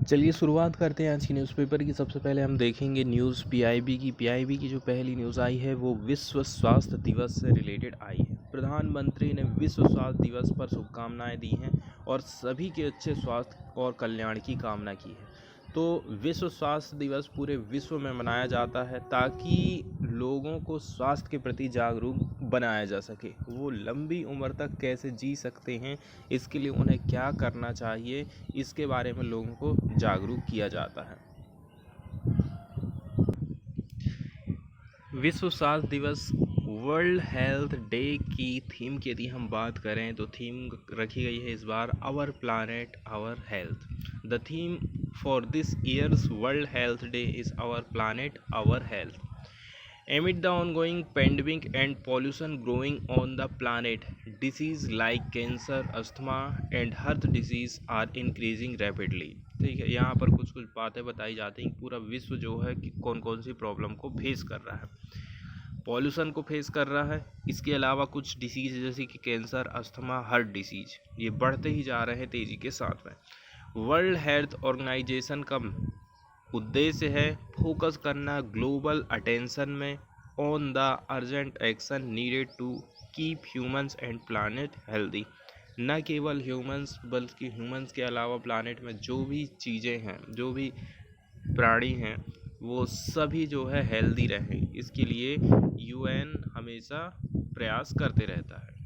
चलिए शुरुआत करते हैं आज की न्यूज़पेपर की। सबसे पहले हम देखेंगे न्यूज़ पीआईबी की जो पहली न्यूज़ आई है वो विश्व स्वास्थ्य दिवस से रिलेटेड आई है। प्रधानमंत्री ने विश्व स्वास्थ्य दिवस पर शुभकामनाएं दी हैं और सभी के अच्छे स्वास्थ्य और कल्याण की कामना की है। तो विश्व स्वास्थ्य दिवस पूरे विश्व में मनाया जाता है ताकि लोगों को स्वास्थ्य के प्रति जागरूक बनाया जा सके। वो लंबी उम्र तक कैसे जी सकते हैं, इसके लिए उन्हें क्या करना चाहिए, इसके बारे में लोगों को जागरूक किया जाता है। विश्व स्वास्थ्य दिवस वर्ल्ड हेल्थ डे की थीम की यदि हम बात करें तो थीम रखी गई है इस बार our planet our health. The theme for this year's world health day is our planet our health. Amid the ongoing pandemic and pollution growing on the planet, diseases like cancer, asthma and heart disease are increasing rapidly। ठीक है, यहाँ पर कुछ बातें बताई जाती हैं। पूरा विश्व जो है कि कौन कौन सी प्रॉब्लम को फेस कर रहा है। पॉल्यूशन को फेस कर रहा है, इसके अलावा कुछ डिसीज़ जैसे कि कैंसर, अस्थमा, हार्ट डिसीज ये बढ़ते ही जा रहे हैं तेज़ी के साथ में। वर्ल्ड हेल्थ ऑर्गेनाइजेशन का उद्देश्य है फोकस करना ग्लोबल अटेंशन में on the urgent action needed to keep humans and planet healthy. न केवल ह्यूमंस बल्कि ह्यूमंस के अलावा प्लानेट में जो भी चीज़ें हैं, जो भी प्राणी हैं, वो सभी जो है हेल्दी रहें, इसके लिए यूएन हमेशा प्रयास करते रहता है।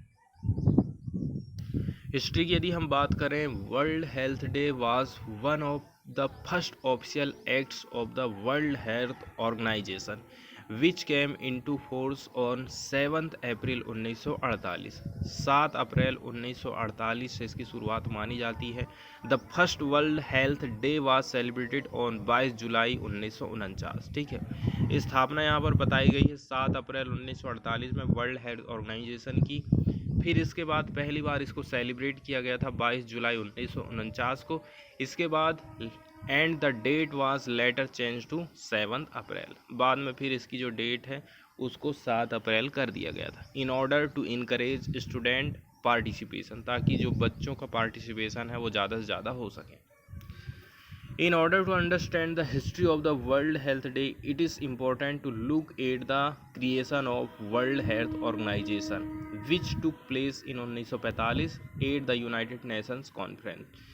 हिस्ट्री की यदि हम बात करें, World health Day was one of the first official acts of the World Health Organization which came into force on 7 April 1948। 7 April 1948 से इसकी शुरुआत मानी जाती है। The first World health Day was celebrated on 22 July 1949। ठीक है, स्थापना यहाँ पर बताई गई है 7 अप्रैल 1948 में वर्ल्ड हेल्थ ऑर्गेनाइजेशन की। फिर इसके बाद पहली बार इसको सेलिब्रेट किया गया था 22 जुलाई 1949 को। इसके बाद and the date was later change to 7 April. बाद में फिर इसकी जो डेट है उसको 7 अप्रैल कर दिया गया था in order to encourage student participation, ताकि जो बच्चों का पार्टिसिपेशन है वो ज़्यादा से ज़्यादा हो सके। In order to understand the history of the World Health Day, it is important to look at the creation of World Health Organization, which took place in 1945 at the United Nations Conference।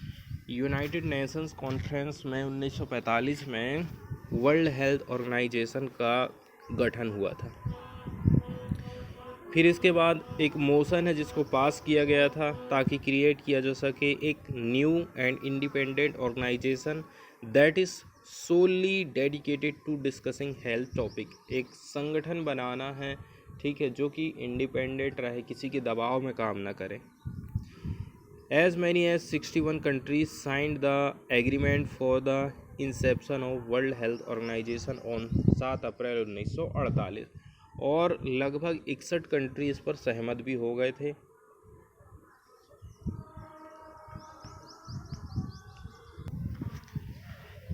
United Nations conference में 1945 में world Health organisation का गठन हुआ था। फिर इसके बाद एक मोशन है जिसको पास किया गया था ताकि क्रिएट किया जा सके एक new and independent organization that is solely dedicated to discussing health topic. एक संगठन बनाना है, ठीक है, जो कि इंडिपेंडेंट रहे, किसी के दबाव में काम ना करे। As many as 61 countries signed the agreement for the inception of World Health Organization on 7 April 1948 और लगभग 61 कंट्री इस पर सहमत भी हो गए थे।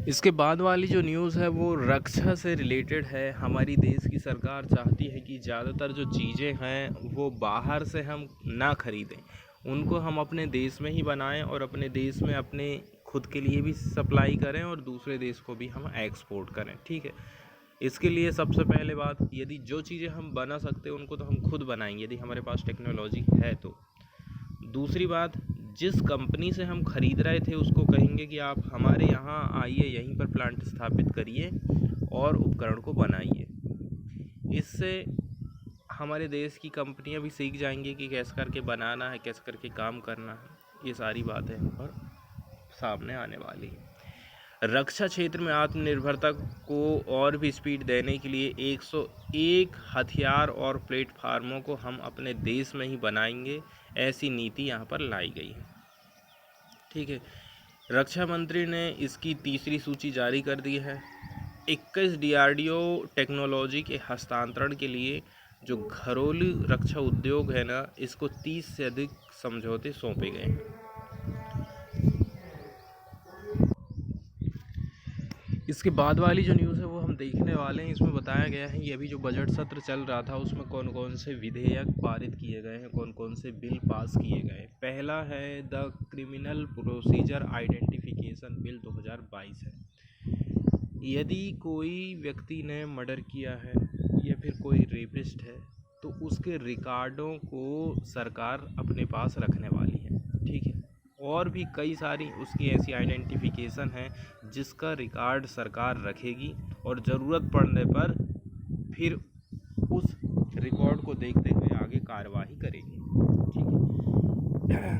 इसके बाद वाली जो न्यूज़ है वो रक्षा से रिलेटेड है। हमारी देश की सरकार चाहती है कि ज़्यादातर जो चीज़ें हैं वो बाहर से हम ना खरीदें, उनको हम अपने देश में ही बनाएं और अपने देश में अपने खुद के लिए भी सप्लाई करें और दूसरे देश को भी हम एक्सपोर्ट करें। ठीक है, इसके लिए सबसे पहले बात, यदि जो चीज़ें हम बना सकते हैं उनको तो हम खुद बनाएंगे यदि हमारे पास टेक्नोलॉजी है तो। दूसरी बात, जिस कंपनी से हम खरीद रहे थे उसको कहेंगे कि आप हमारे यहाँ आइए, यहीं पर प्लांट स्थापित करिए और उपकरण को बनाइए। इससे हमारे देश की कंपनियां भी सीख जाएंगी कि कैसे करके बनाना है, कैसे करके काम करना है। ये सारी बातें हम पर सामने आने वाली है। रक्षा क्षेत्र में आत्मनिर्भरता को और भी स्पीड देने के लिए 101 हथियार और प्लेटफार्मों को हम अपने देश में ही बनाएंगे, ऐसी नीति यहाँ पर लाई गई है। ठीक है, रक्षा मंत्री ने इसकी तीसरी सूची जारी कर दी है। 21 डीआरडीओ टेक्नोलॉजी के हस्तांतरण के लिए जो घरेलू रक्षा उद्योग है ना, इसको 30 से अधिक समझौते सौंपे गए हैं। इसके बाद वाली जो न्यूज़ है वो हम देखने वाले हैं, इसमें बताया गया है ये अभी जो बजट सत्र चल रहा था उसमें कौन कौन से विधेयक पारित किए गए हैं, कौन कौन से बिल पास किए गए। पहला है the criminal procedure identification bill 2022 है। यदि कोई व्यक्ति ने मर्डर किया है या फिर कोई रेपिस्ट है तो उसके रिकॉर्डों को सरकार अपने पास रखने वाली है, ठीक है। और भी कई सारी उसकी ऐसी आइडेंटिफिकेशन है जिसका रिकॉर्ड सरकार रखेगी और ज़रूरत पड़ने पर फिर उस रिकॉर्ड को देखते हुए आगे कार्रवाई करेगी, ठीक है।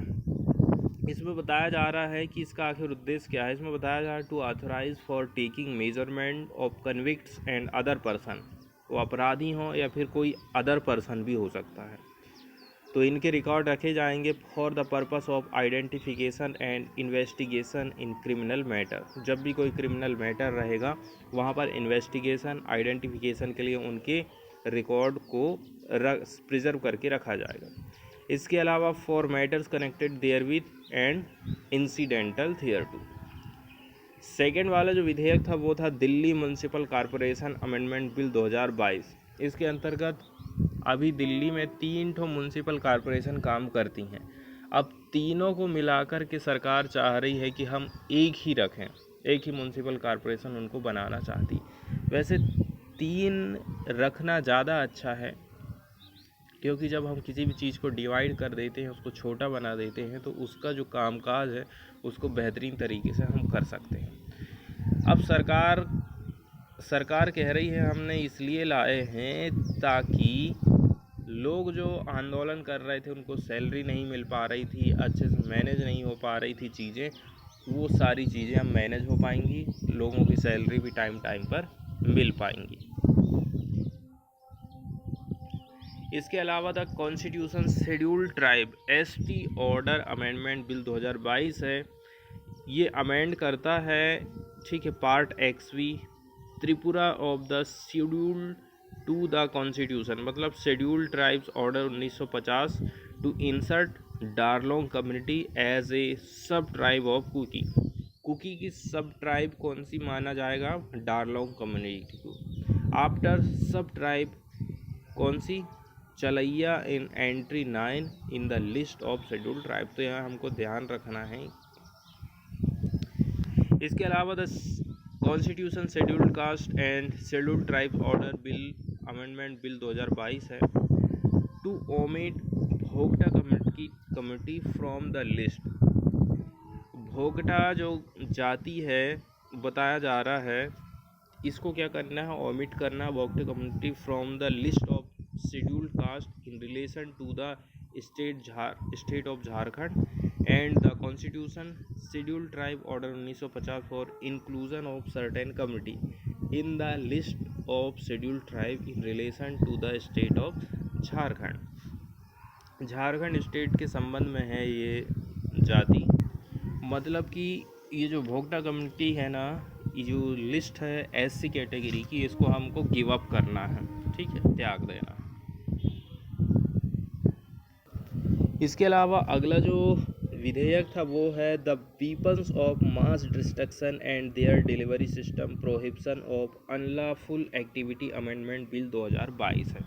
इसमें बताया जा रहा है कि इसका आखिर उद्देश्य क्या है। इसमें बताया जा रहा है to authorise for taking measurement of convicts and other person, वो अपराधी हों या फिर कोई अदर पर्सन भी हो सकता है, तो इनके रिकॉर्ड रखे जाएंगे for the purpose of identification and investigation in criminal matter. जब भी कोई क्रिमिनल मैटर रहेगा वहाँ पर इन्वेस्टिगेशन आइडेंटिफिकेशन के लिए उनके रिकॉर्ड को प्रिजर्व करके रखा जाएगा। इसके अलावा for matters connected therewith and incidental thereto. Second वाला जो विधेयक था वो था Delhi Municipal Corporation Amendment bill 2022। इसके अंतर्गत अभी दिल्ली में 3 म्यूनसिपल कॉरपोरेशन काम करती हैं। अब तीनों को मिलाकर के सरकार चाह रही है कि हम एक ही रखें, एक ही म्यूनसिपल कॉरपोरेशन उनको बनाना चाहती। वैसे 3 रखना ज़्यादा अच्छा है, क्योंकि जब हम किसी भी चीज़ को डिवाइड कर देते हैं, उसको छोटा बना देते हैं, तो उसका जो कामकाज है उसको बेहतरीन तरीके से हम कर सकते हैं। अब सरकार कह रही है हमने इसलिए लाए हैं ताकि लोग जो आंदोलन कर रहे थे उनको सैलरी नहीं मिल पा रही थी, अच्छे से मैनेज नहीं हो पा रही थी चीज़ें, वो सारी चीज़ें अब मैनेज हो पाएंगी, लोगों की सैलरी भी टाइम पर मिल पाएंगी। इसके अलावा the constitution schedule tribe ST order amendment bill 2022 है। ये अमेंड करता है, ठीक है, part XV Tripura of the schedule to the constitution, मतलब schedule tribes order 1950 to insert Darlong community as a sub tribe of cookie. Cookie की सब ट्राइब कौन सी माना जाएगा? डारलोंग कम्युनिटी को। आफ्टर सब ट्राइब कौन सी? चलैया in entry 9 in the list of schedule tribe. तो यहाँ हमको ध्यान रखना है। इसके अलावा the constitution scheduled caste and scheduled tribes order bill amendment bill 2022 है to omit Bhogta community from the list. Bhogta जो जाति है बताया जा रहा है, इसको क्या करना है? ओमिट करना Bhogta community from the list of scheduled caste in relation to the state of Jharkhand and the constitution scheduled tribe order 1950 for inclusion of certain community in the list of scheduled tribe in relation to the state of Jharkhand. Jharkhand state के संबंध में है ये जाति। मतलब कि ये जो भोगटा कम्युनिटी है ना, ये जो लिस्ट है SC कैटेगरी की, इसको हमको गिव अप करना है, ठीक है, त्याग देना। इसके अलावा अगला जो विधेयक था वो है the weapons of mass destruction and there delivery system prohibition of unlawful activity amendment bill 2022 है।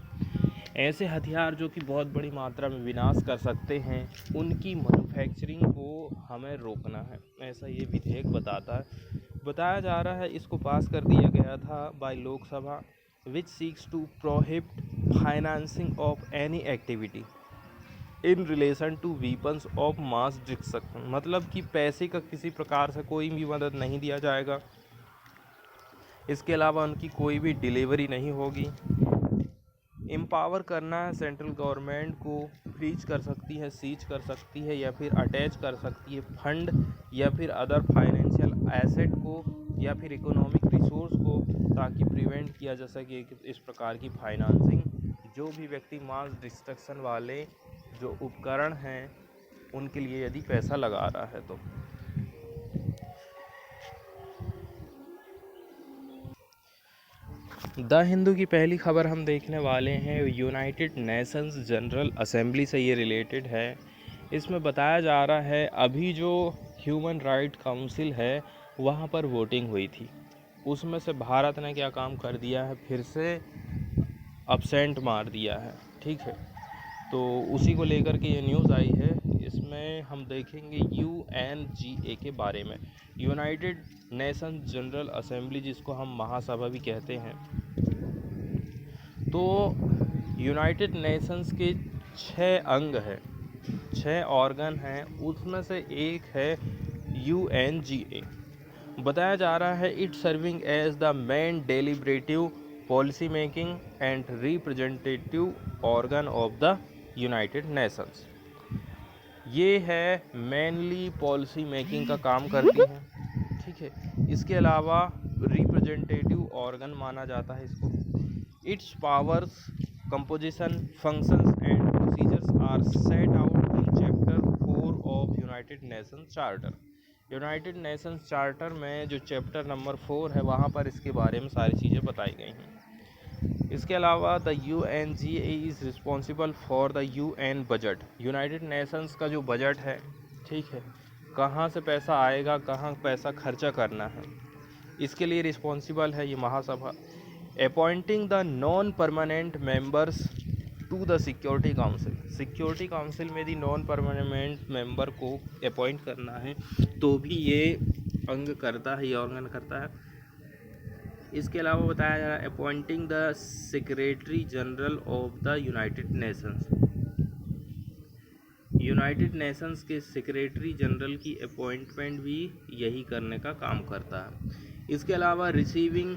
ऐसे हथियार जो कि बहुत बड़ी मात्रा में विनाश कर सकते हैं, उनकी मैन्युफैक्चरिंग को हमें रोकना है, ऐसा ये विधेयक बताता है। बताया जा रहा है इसको पास कर दिया गया था by Lok Sabha which seeks to prohibit financing of any activity in relation to weapons of mass destruction. मतलब कि पैसे का किसी प्रकार से कोई भी मदद नहीं दिया जाएगा। इसके अलावा उनकी कोई भी डिलीवरी नहीं होगी। एम्पावर करना है, सेंट्रल गवर्नमेंट को फ्रीज कर सकती है, सीज कर सकती है या फिर अटैच कर सकती है फंड या फिर अदर फाइनेंशियल एसेट को या फिर इकोनॉमिक रिसोर्स को, ताकि प्रिवेंट किया जा सके इस प्रकार की फाइनेंसिंग। जो भी व्यक्ति मास डिस्ट्रक्शन वाले जो उपकरण हैं उनके लिए यदि पैसा लगा रहा है तो। द हिंदू की पहली खबर हम देखने वाले हैं, यूनाइटेड नेशंस जनरल असेंबली से ये रिलेटेड है। इसमें बताया जा रहा है अभी जो ह्यूमन राइट काउंसिल है वहाँ पर वोटिंग हुई थी। उसमें से भारत ने क्या काम कर दिया है, फिर से अब्सेंट मार दिया है। ठीक है, तो उसी को लेकर के ये न्यूज़ आई है। इसमें हम देखेंगे UNGA के बारे में, यूनाइटेड नेशन जनरल असेंबली, जिसको हम महासभा भी कहते हैं। तो यूनाइटेड नेशंस के 6 अंग हैं, 6 ऑर्गन हैं, उसमें से एक है UNGA। बताया जा रहा है it serving as the main deliberative policy making and representative organ of the United Nations. ये है मेनली पॉलिसी मेकिंग का काम करती है। ठीक है, इसके अलावा रिप्रेजेंटेटिव ऑर्गन माना जाता है इसको। Its powers, composition, functions and procedures are set out in chapter 4 of United Nations Charter. United Nations Charter में जो चैप्टर नंबर 4 है, वहाँ पर इसके बारे में सारी चीज़ें बताई गई हैं। इसके अलावा the UNGA is responsible for the UN budget. United Nations का जो बजट है, ठीक है, कहाँ से पैसा आएगा, कहाँ पैसा खर्चा करना है, इसके लिए रिस्पॉन्सिबल है ये महासभा। Appointing the non permanent members to the security council. Security council में यदि नॉन परमानेंट मेंबर को अपॉइंट करना है तो भी ये अंग करता है, ये ऑर्गन करता है। इसके अलावा बताया जा रहा है appointing the secretary general of the United Nations. United Nations के सेक्रेटरी जनरल की अपॉइंटमेंट भी यही करने का काम करता है। इसके अलावा receiving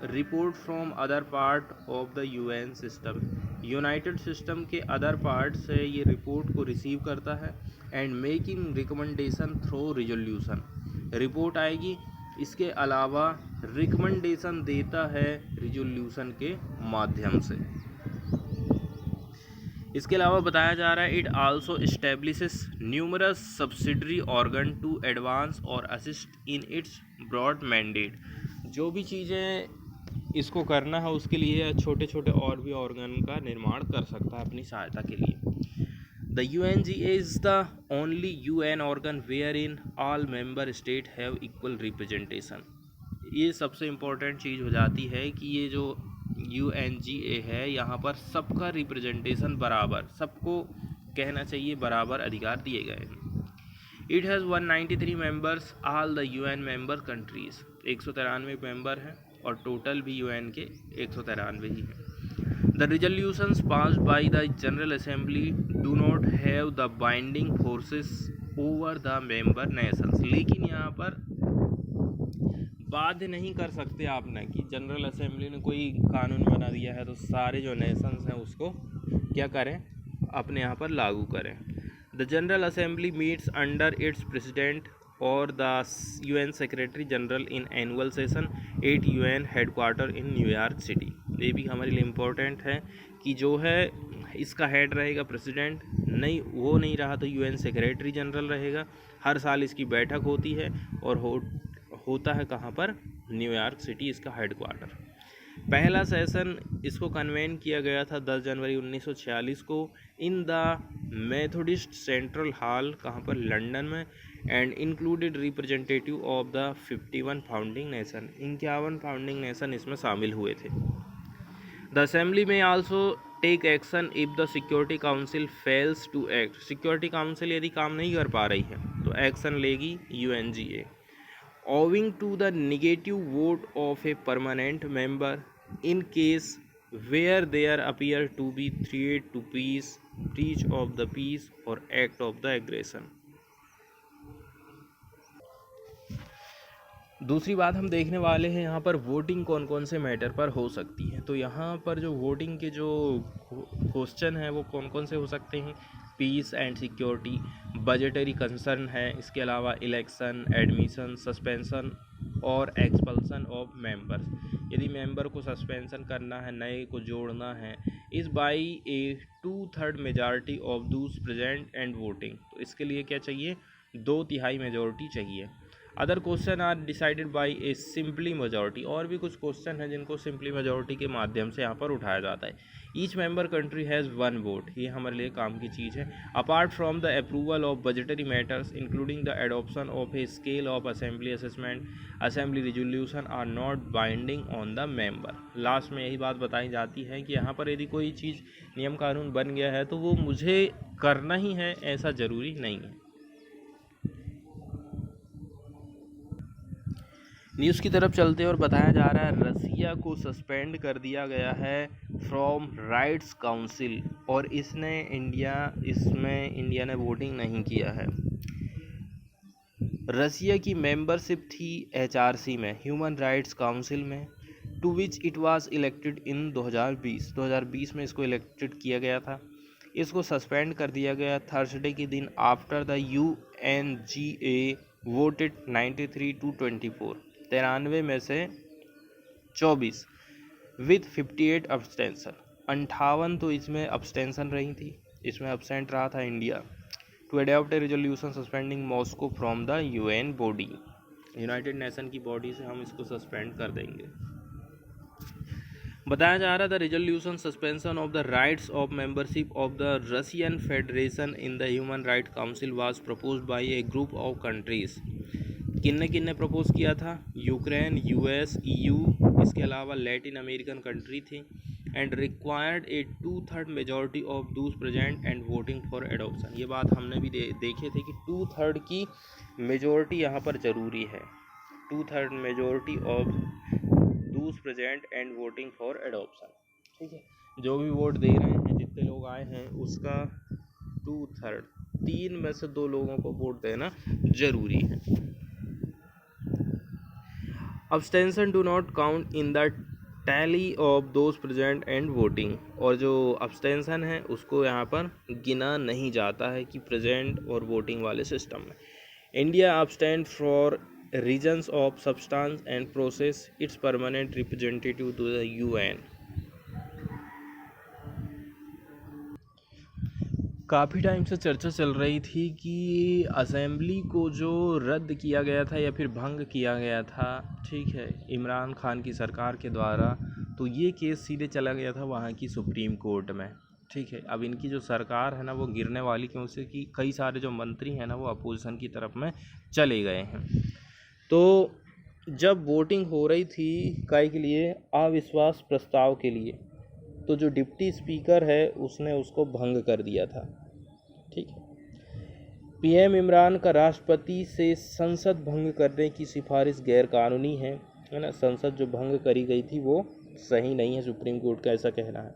report from other part of the UN system. United system के अदर पार्ट से ये रिपोर्ट को रिसीव करता है and making recommendation through resolution. Report आएगी, इसके अलावा रिकमेंडेशन देता है रिजोल्यूशन के माध्यम से। इसके अलावा बताया जा रहा है it also establishes numerous subsidiary organ to advance और assist in its broad mandate. जो भी चीज़ें इसको करना है उसके लिए छोटे छोटे और भी ऑर्गन का निर्माण कर सकता है अपनी सहायता के लिए। The UNGA is the only UN organ wherein all member state have equal representation। ये सबसे इम्पोर्टेंट चीज़ हो जाती है कि ये जो UNGA है, यहाँ पर सबका रिप्रेजेंटेशन बराबर, सबको कहना चाहिए बराबर अधिकार दिए गए हैं। It has 193 members all the UN member countries. 193 member हैं और टोटल भी UN के 193 ही हैं। The resolutions passed by the General Assembly do not have the binding forces over the member nations। लेकिन यहाँ पर बाध्य नहीं कर सकते आपने कि जनरल असेंबली ने कोई कानून बना दिया है तो सारे जो नेशंस हैं उसको क्या करें, अपने यहाँ पर लागू करें। The general assembly meets under its president और the UN secretary general in annual session at UN headquarter in New York city. ये भी हमारे लिए इम्पोर्टेंट है कि जो है इसका हेड रहेगा प्रेसिडेंट, नहीं वो नहीं रहा तो UN सेक्रेटरी जनरल रहेगा। हर साल इसकी बैठक होती है और होता है कहाँ पर, न्यूयॉर्क सिटी इसका हेडक्वार्टर। पहला सेशन इसको कन्वेन किया गया था 10 जनवरी 1946 को in the Methodist Central Hall, कहाँ पर, लंदन में, and included representative of the 51 founding nation. 51 founding nation इसमें शामिल हुए थे। द असेंबली में also take action if the security Council fails to act. Security Council यदि काम नहीं कर पा रही है तो एक्शन लेगी UNGA। Owing to the negative vote of a permanent member in case where there appear to be threat to peace, breach of the peace or act of the aggression। दूसरी बात हम देखने वाले हैं यहाँ पर वोटिंग कौन कौन से मैटर पर हो सकती है। तो यहाँ पर जो वोटिंग के जो क्वेश्चन है वो कौन कौन से हो सकते हैं, peace and security, budgetary concern है, इसके अलावा इलेक्शन, एडमिशन, सस्पेंशन और एक्सपल्सन ऑफ मेंबर्स। यदि मेंबर को सस्पेंशन करना है, नए को जोड़ना है, is by a 2/3 majority of those present and voting. तो इसके लिए क्या चाहिए, 2/3 मेजॉरिटी चाहिए। Other question are decided by a simply majority, और भी कुछ क्वेश्चन हैं जिनको सिंपली मेजॉरिटी के माध्यम से यहाँ पर उठाया जाता है। Each member country has one vote, ये हमारे लिए काम की चीज़ है। Apart from the approval of budgetary matters including the adoption of a scale of assembly assessment, assembly resolution are not binding on the member. Last में यही बात बताई जाती है कि यहाँ पर यदि कोई चीज़ नियम कानून बन गया है तो वो मुझे करना ही है, ऐसा ज़रूरी नहीं है। न्यूज़ की तरफ चलते और बताया जा रहा है रसिया को सस्पेंड कर दिया गया है फ्रॉम राइट्स काउंसिल, और इसमें इंडिया ने वोटिंग नहीं किया है। रसिया की मेंबरशिप थी HRC में, ह्यूमन राइट्स काउंसिल में, to which it was elected in 2020 में इसको इलेक्टेड किया गया था। इसको सस्पेंड कर दिया गया थर्सडे के दिन after the UNGA voted 93 to 24, 93 में से 24 विथ 58 अब्सटेंशन, 58 तो इसमें अब्सटेंशन रही थी, इसमें अब्सेंट रहा था India, to adopt a resolution suspending Moscow from the UN body, United Nation की बॉडी से हम इसको सस्पेंड कर देंगे। बताया जा रहा था resolution suspension of the rights of membership of the Russian federation in the human right council was proposed by a group of countries. किन्ने प्रपोज किया था? यूक्रेन, US, EU, इसके अलावा लैटिन अमेरिकन कंट्री थी, and required a 2/3 majority of those present and voting for adoption. ये बात हमने भी देखे थे कि 2/3 की मेजॉरिटी यहाँ पर ज़रूरी है, 2/3 majority of those present and voting for adoption. ठीक है, जो भी वोट दे रहे हैं, जितने लोग आए हैं उसका 2/3, 3 में से 2 लोगों को वोट देना जरूरी है। Abstention do not count in the tally of those present and voting, और जो अब्सटेंशन है उसको यहाँ पर गिना नहीं जाता है कि प्रेजेंट और वोटिंग वाले सिस्टम में। India abstained for reasons of substance and process its permanent representative to the UN। काफ़ी टाइम से चर्चा चल रही थी कि असेंबली को जो रद्द किया गया था या फिर भंग किया गया था, ठीक है, इमरान खान की सरकार के द्वारा, तो ये केस सीधे चला गया था वहाँ की सुप्रीम कोर्ट में। ठीक है, अब इनकी जो सरकार है ना वो गिरने वाली, क्यों से कि कई सारे जो मंत्री हैं ना वो अपोजिशन की तरफ में चले गए हैं। तो जब वोटिंग हो रही थी काय के लिए, अविश्वास प्रस्ताव के लिए, तो जो डिप्टी स्पीकर है उसने उसको भंग कर दिया था। ठीक है, PM इमरान का राष्ट्रपति से संसद भंग करने की सिफारिश गैर कानूनी है ना। संसद जो भंग करी गई थी वो सही नहीं है, सुप्रीम कोर्ट का ऐसा कहना है।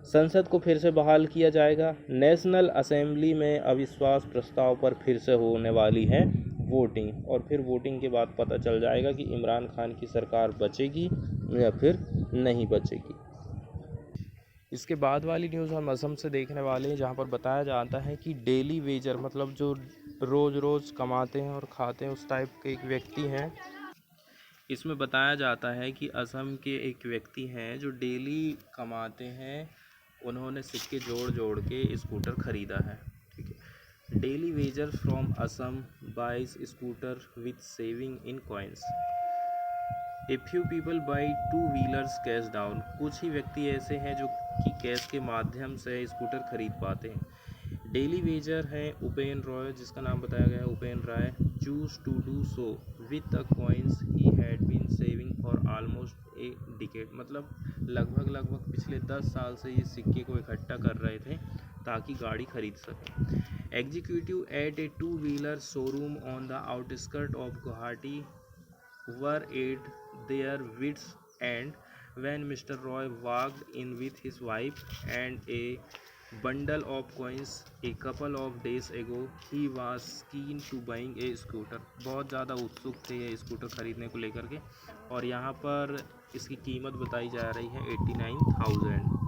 संसद को फिर से बहाल किया जाएगा। नेशनल असेंबली में अविश्वास प्रस्ताव पर फिर से होने वाली है वोटिंग, और फिर वोटिंग के बाद पता चल जाएगा कि इमरान खान की सरकार बचेगी या फिर नहीं बचेगी। इसके बाद वाली न्यूज़ हम असम से देखने वाले हैं, जहाँ पर बताया जाता है कि डेली वेजर, मतलब जो रोज़ कमाते हैं और खाते हैं, उस टाइप के एक व्यक्ति हैं। इसमें बताया जाता है कि असम के एक व्यक्ति हैं जो डेली कमाते हैं, उन्होंने सिक्के जोड़ के स्कूटर ख़रीदा है। ठीक है, daily wager from Assam buys scooter with saving in coins. A few people buy 2 wheelers cash down. कुछ ही व्यक्ति ऐसे हैं जो कि कैश के माध्यम से स्कूटर खरीद पाते हैं। डेली वेजर हैं उपेन रॉय, जिसका नाम बताया गया है Upen Rai, choose to do so with the coins he had been saving for almost a decade. मतलब लगभग पिछले 10 साल से ये सिक्के को इकट्ठा कर रहे थे ताकि गाड़ी खरीद सकें। Executive at a 2 wheeler showroom on the outskirt of Guwahati were at their wits' end when Mr. Roy walked in with his wife and a bundle of coins a couple of days ago. He was keen to buying a scooter. बहुत ज़्यादा उत्सुक थे ये scooter ख़रीदने को लेकर के, और यहाँ पर इसकी कीमत बताई जा रही है 89,000।